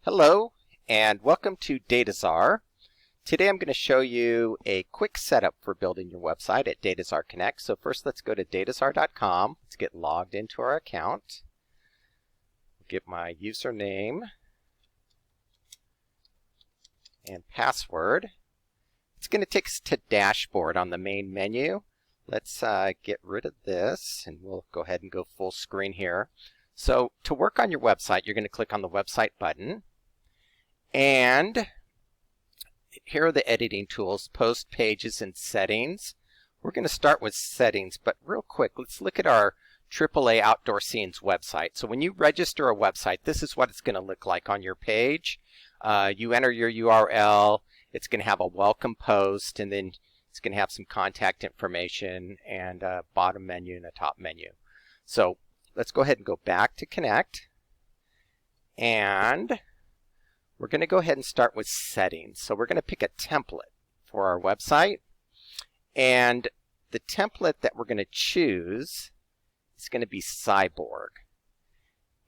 Hello and welcome to Dataczar. Today I'm going to show you a quick setup for building your website at Dataczar Connect. So first let's go to dataczar.com. Let's get logged into our account. Get my username and password. It's going to take us to dashboard on the main menu. Let's get rid of this and we'll go ahead and go full screen here. So to work on your website, you're going to click on the website button. And here are the editing tools, post, pages, and settings. We're going to start with settings, but real quick, let's look at our AAA Outdoor Scenes website. So when you register a website, this is what it's going to look like on your page. You enter your URL, it's going to have a welcome post, and then it's going to have some contact information and a bottom menu and a top menu. So let's go ahead and go back to Connect, and we're going to go ahead and start with settings. So we're going to pick a template for our website, and the template that we're going to choose is going to be Cyborg.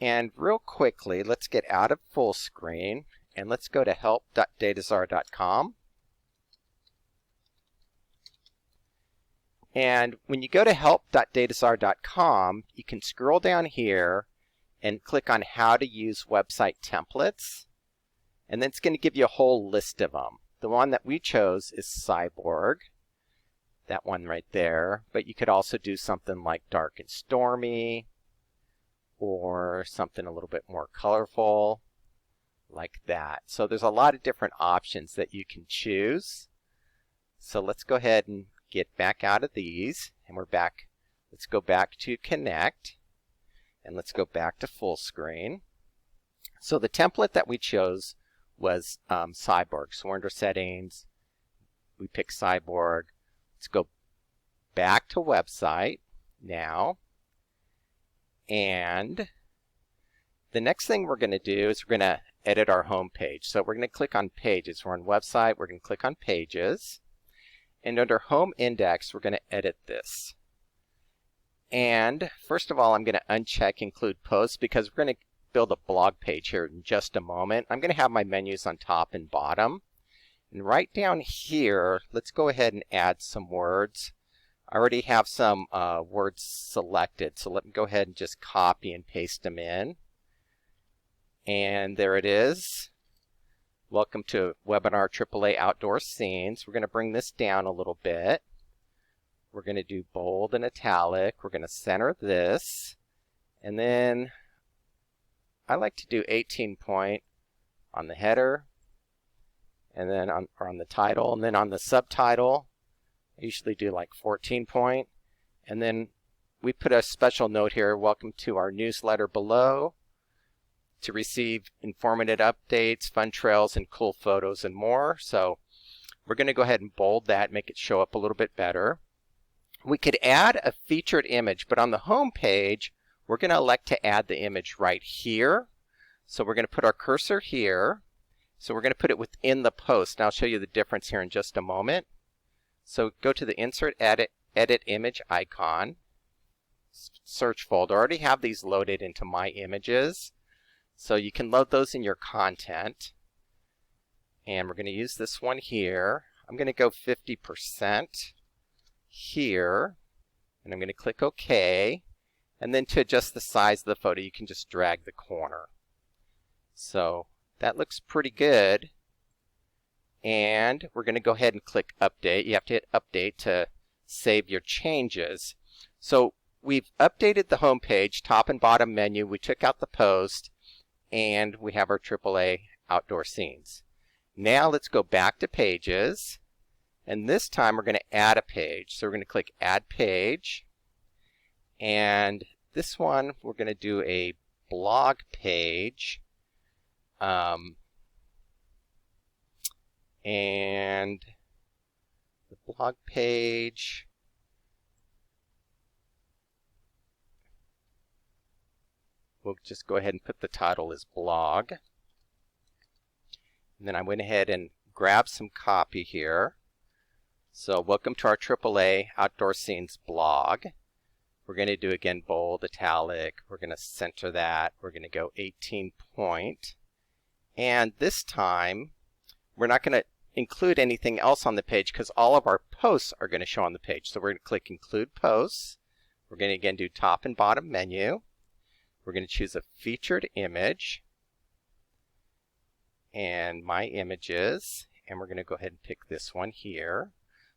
And real quickly, let's get out of full screen and let's go to help.dataczar.com. And when you go to help.dataczar.com, you can scroll down here and click on how to use website templates. And then it's going to give you a whole list of them. The one that we chose is Cyborg, that one right there. But you could also do something like dark and stormy, or something a little bit more colorful, like that. So there's a lot of different options that you can choose. So let's go ahead and get back out of these, and we're back. Let's go back to Connect, and let's go back to full screen. So the template that we chose was Cyborg. So we're under settings, we pick Cyborg. Let's go back to website now, and the next thing we're going to do is we're going to edit our home page. So we're going to click on pages. We're on website, we're going to click on pages, and under home index we're going to edit this. And first of all, I'm going to uncheck include posts because we're going to build a blog page here in just a moment. I'm going to have my menus on top and bottom. And right down here, let's go ahead and add some words. I already have some words selected, so let me go ahead and just copy and paste them in. And there it is. Welcome to Webinar AAA Outdoor Scenes. We're going to bring this down a little bit. We're going to do bold and italic. We're going to center this. And then I like to do 18 point on the header, and then on the title, and then on the subtitle I usually do like 14 point. And then we put a special note here, welcome to our newsletter below to receive informative updates, fun trails, and cool photos and more. So we're going to go ahead and bold that, make it show up a little bit better. We could add a featured image, but on the home page we're going to elect to add the image right here. So we're going to put our cursor here. So we're going to put it within the post. And I'll show you the difference here in just a moment. So go to the Insert Edit Image icon, search folder. I already have these loaded into My Images. So you can load those in your content. And we're going to use this one here. I'm going to go 50% here. And I'm going to click OK. And then to adjust the size of the photo, you can just drag the corner. So that looks pretty good. And we're going to go ahead and click Update. You have to hit Update to save your changes. So we've updated the home page, top and bottom menu. We took out the post, and we have our AAA Outdoor Scenes. Now let's go back to Pages. And this time we're going to add a page. So we're going to click Add Page. And this one, we're going to do a blog page. And the blog page, we'll just go ahead and put the title as blog. And then I went ahead and grabbed some copy here. So welcome to our AAA Outdoor Scenes blog. We're going to do again bold, italic. We're going to center that. We're going to go 18 point. And this time, we're not going to include anything else on the page because all of our posts are going to show on the page. So we're going to click Include Posts. We're going to again do top and bottom menu. We're going to choose a featured image and My Images, and we're going to go ahead and pick this one here.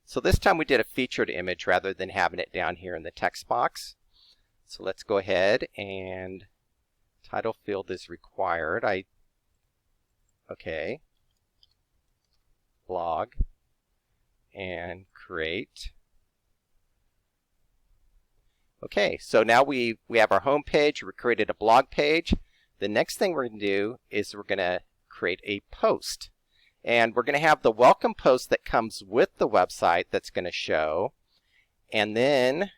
So this time we did a featured image rather than having it down here in the text box. So let's go ahead, and title field is required. Okay. Blog and create. Okay, so now we have our home page. We created a blog page. The next thing we're going to do is we're going to create a post. And we're going to have the welcome post that comes with the website that's going to show. And then,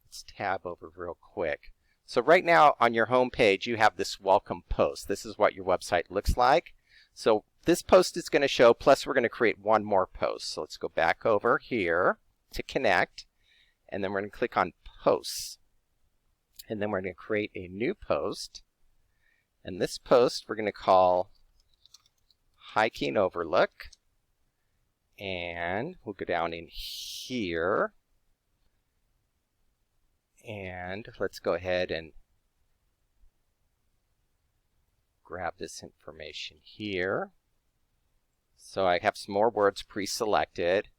let's tab over real quick. So right now on your home page, you have this welcome post. This is what your website looks like. So this post is going to show, plus we're going to create one more post. So let's go back over here to Connect. And then we're going to click on Posts. And then we're going to create a new post. And this post we're going to call Hiking Overlook. And we'll go down in here. And let's go ahead and grab this information here. So I have some more words pre-selected.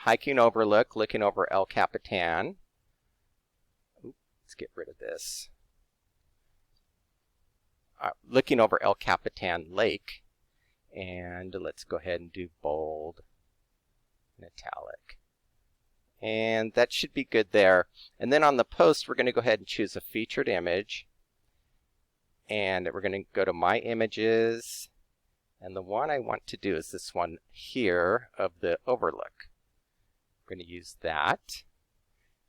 Hiking Overlook, looking over El Capitan. Let's get rid of this. Looking over El Capitan Lake. And let's go ahead and do bold and italic. And that should be good there. And then on the post, we're going to go ahead and choose a featured image. And we're going to go to My Images. And the one I want to do is this one here of the overlook. We're going to use that.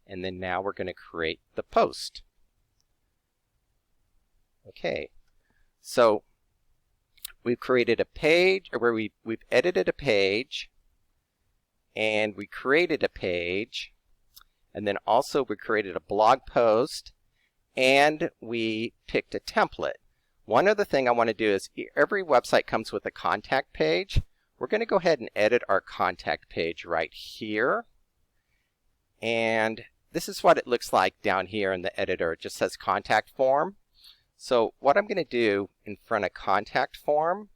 And then now we're going to create the post. Okay. So we've created a page, or we've edited a page. And we created a page. And then also we created a blog post. And we picked a template. One other thing I want to do is every website comes with a contact page. We're going to go ahead and edit our contact page right here. And this is what it looks like down here in the editor. It just says contact form. So what I'm going to do in front of contact form,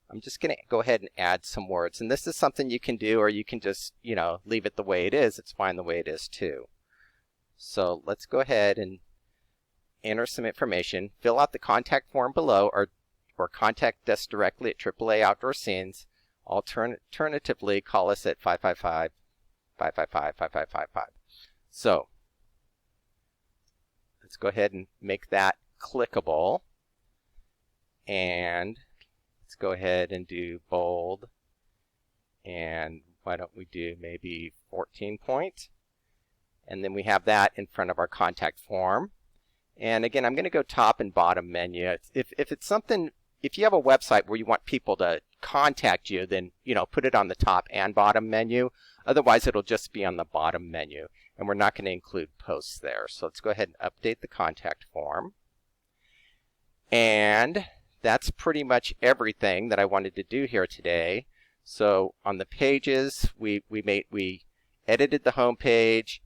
I'm just going to go ahead and add some words. And this is something you can do, or you can just, leave it the way it is. It's fine the way it is too. So let's go ahead and enter some information. Fill out the contact form below, or contact us directly at AAA Outdoor Scenes. Alternatively, call us at 555-555-5555. So let's go ahead and make that clickable. And let's go ahead and do bold. And why don't we do maybe 14 point? And then we have that in front of our contact form. And again, I'm going to go top and bottom menu. If it's something, if you have a website where you want people to contact you, then put it on the top and bottom menu. Otherwise, it'll just be on the bottom menu, and we're not going to include posts there. So let's go ahead and update the contact form. And that's pretty much everything that I wanted to do here today. So on the pages, we edited the home page.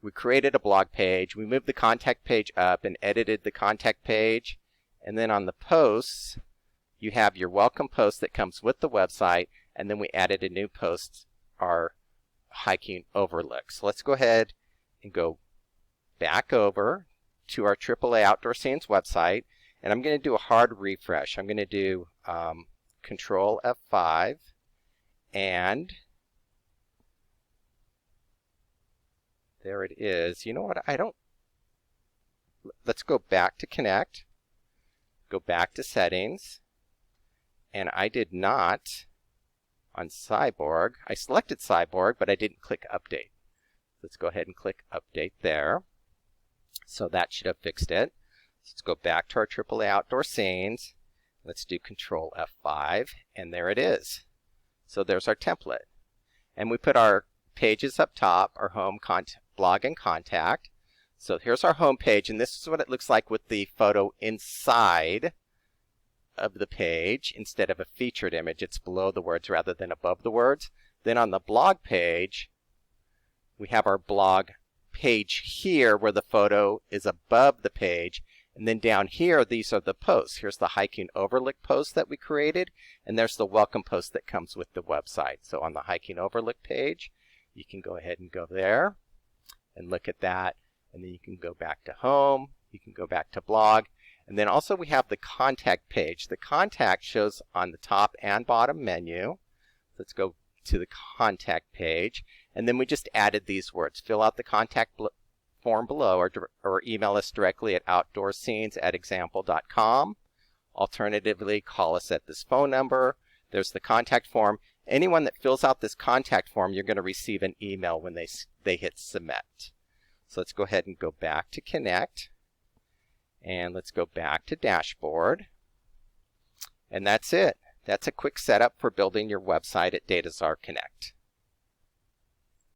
We created a blog page. We moved the contact page up and edited the contact page. And then on the posts, you have your welcome post that comes with the website. And then we added a new post, our hiking overlook. So let's go ahead and go back over to our AAA Outdoor Scenes website. And I'm going to do a hard refresh. I'm going to do Control F5 and there it is. You know what? Let's go back to Connect. Go back to Settings. And I did not, on Cyborg, I selected Cyborg, but I didn't click Update. Let's go ahead and click Update there. So that should have fixed it. Let's go back to our AAA Outdoor Scenes. Let's do Control F5, and there it is. So there's our template. And we put our pages up top, our home, blog, and contact. So here's our home page, and this is what it looks like with the photo inside of the page. Instead of a featured image, it's below the words rather than above the words. Then on the blog page, we have our blog page here where the photo is above the page. And then down here, these are the posts. Here's the hiking overlook post that we created, and there's the welcome post that comes with the website. So on the hiking overlook page, you can go ahead and go there and look at that. And then you can go back to home, you can go back to blog. And then also we have the contact page. The contact shows on the top and bottom menu. Let's go to the contact page. And then we just added these words. Fill out the contact form below, or email us directly at outdoorscenes@example.com. Alternatively, call us at this phone number. There's the contact form. Anyone that fills out this contact form, you're going to receive an email when they hit submit. So let's go ahead and go back to Connect. And let's go back to Dashboard. And that's it. That's a quick setup for building your website at Dataczar Connect.